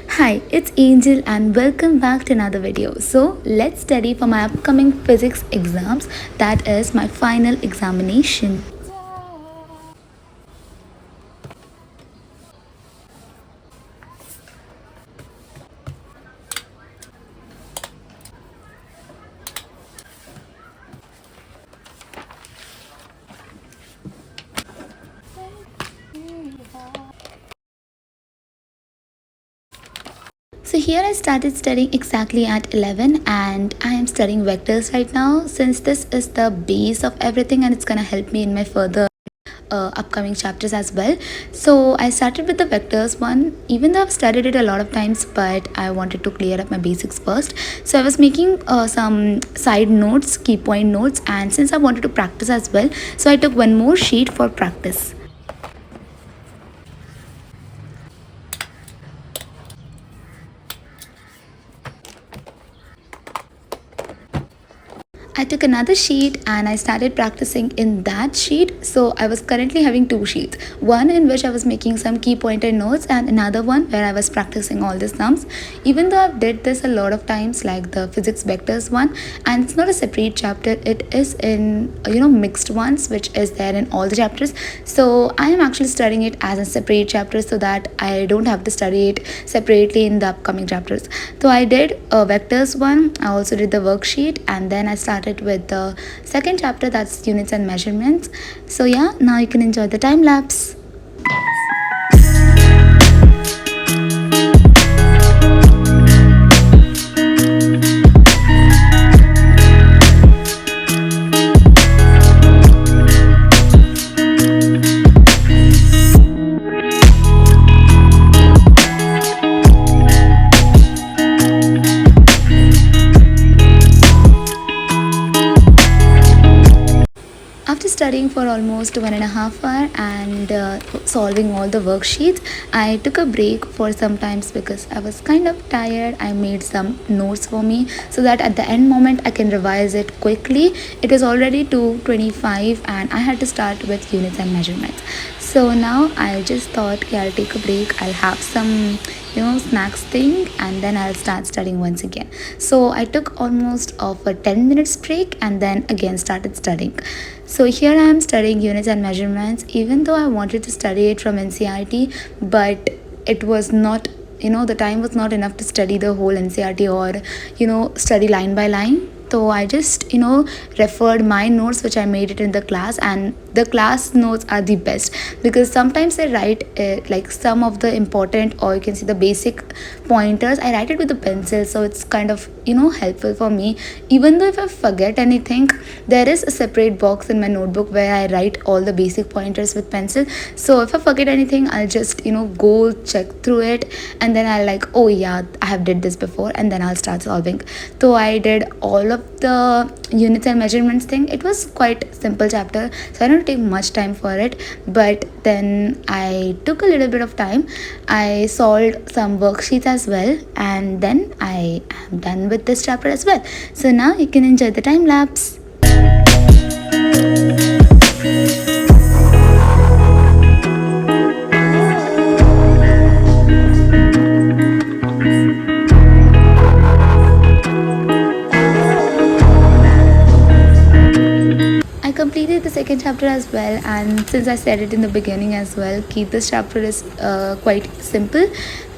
Hi, it's Angel and welcome back to another video. So, let's study for my upcoming physics exams, that is my final examination. So here I started studying exactly at 11 and I am studying vectors right now since this is the base of everything and it's gonna help me in my further upcoming chapters as well. So I started with the vectors one, even though I've studied it a lot of times, but I wanted to clear up my basics first. So I was making some side notes, key point notes, and since I wanted to practice as well, so I took one more sheet for practice. I took another sheet and I started practicing in that sheet. So I was currently having two sheets, one in which I was making some key pointer notes and another one where I was practicing all the sums. Even though I've did this a lot of times, like the physics vectors one, and it's not a separate chapter, it is in mixed ones which is there in all the chapters. So I am actually studying it as a separate chapter so that I don't have to study it separately in the upcoming chapters. So I did vectors one, I also did the worksheet, and then I started with the second chapter, that's units and measurements. So yeah, now you can enjoy the time lapse. After studying for almost 1.5 hours and solving all the worksheets, I took a break for some times because I was kind of tired. I made some notes for me so that at the end moment I can revise it quickly. It was already 2:25 and I had to start with units and measurements. So now I just thought, okay, I'll take a break. I'll have some snacks thing and then I'll start studying once again. So I took almost of a 10 minutes break and then again started studying. So here I am studying units and measurements, even though I wanted to study it from NCERT, but it was not, the time was not enough to study the whole NCERT or study line by line. So I just referred my notes which I made it in the class, and the class notes are the best because sometimes I write like some of the important, or you can see the basic pointers, I write it with a pencil, so it's kind of helpful for me. Even though if I forget anything, there is a separate box in my notebook where I write all the basic pointers with pencil. So if I forget anything, I'll just go check through it and then I'll like, oh yeah, I have did this before, and then I'll start solving. So I did all of the units and measurements thing. It was quite simple chapter, so I don't take much time for it, but then I took a little bit of time. I solved some worksheets as well, and then I am done with this chapter as well. So now you can enjoy the time lapse. Completed the second chapter as well, and since I said it in the beginning as well, keep this chapter is quite simple,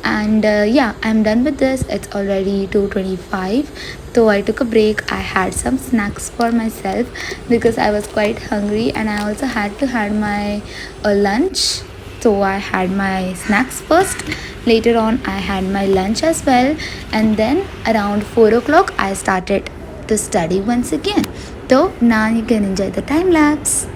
and yeah, I'm done with this. It's already 2:25, so I took a break. I had some snacks for myself because I was quite hungry, and I also had to had my lunch. So I had my snacks first, later on I had my lunch as well, and then around 4 o'clock I started to study once again. So now you can enjoy the time lapse.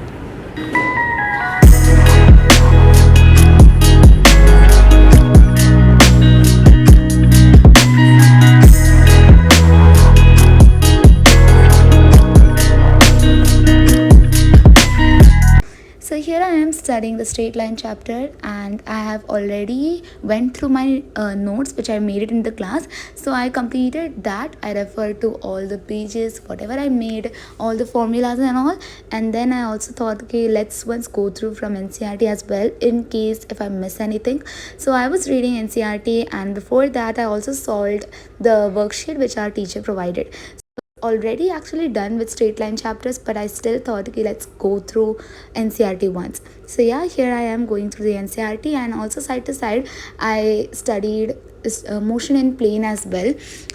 So here I am studying the straight line chapter, and I have already went through my notes which I made it in the class. So I completed that. I referred to all the pages, whatever I made, all the formulas and all. And then I also thought, okay, let's once go through from NCRT as well in case if I miss anything. So I was reading NCRT, and before that I also solved the worksheet which our teacher provided. Already actually done with straight line chapters, but I still thought, okay, let's go through NCRT once. So yeah, here I am going through the NCRT, and also side to side I studied motion in plane as well.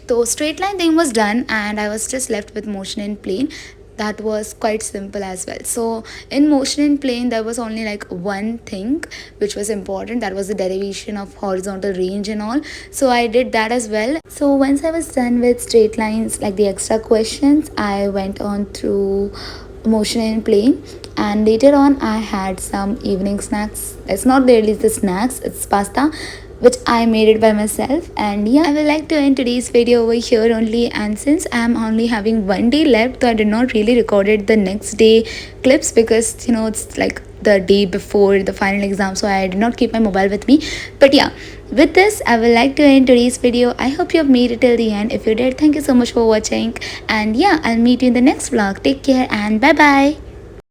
So straight line thing was done, and I was just left with motion in plane. That was quite simple as well. So in motion in plane there was only like one thing which was important, that was the derivation of horizontal range and all. So I did that as well. So once I was done with straight lines, like the extra questions, I went on through motion in plane, and later on I had some evening snacks. It's not really the snacks, it's pasta which I made it by myself. And yeah, I would like to end today's video over here only. And since I'm only having one day left, so I did not really recorded the next day clips, because it's like the day before the final exam, so I did not keep my mobile with me. But yeah, with this I would like to end today's video. I hope you have made it till the end. If you did, thank you so much for watching, and yeah, I'll meet you in the next vlog. Take care and bye bye.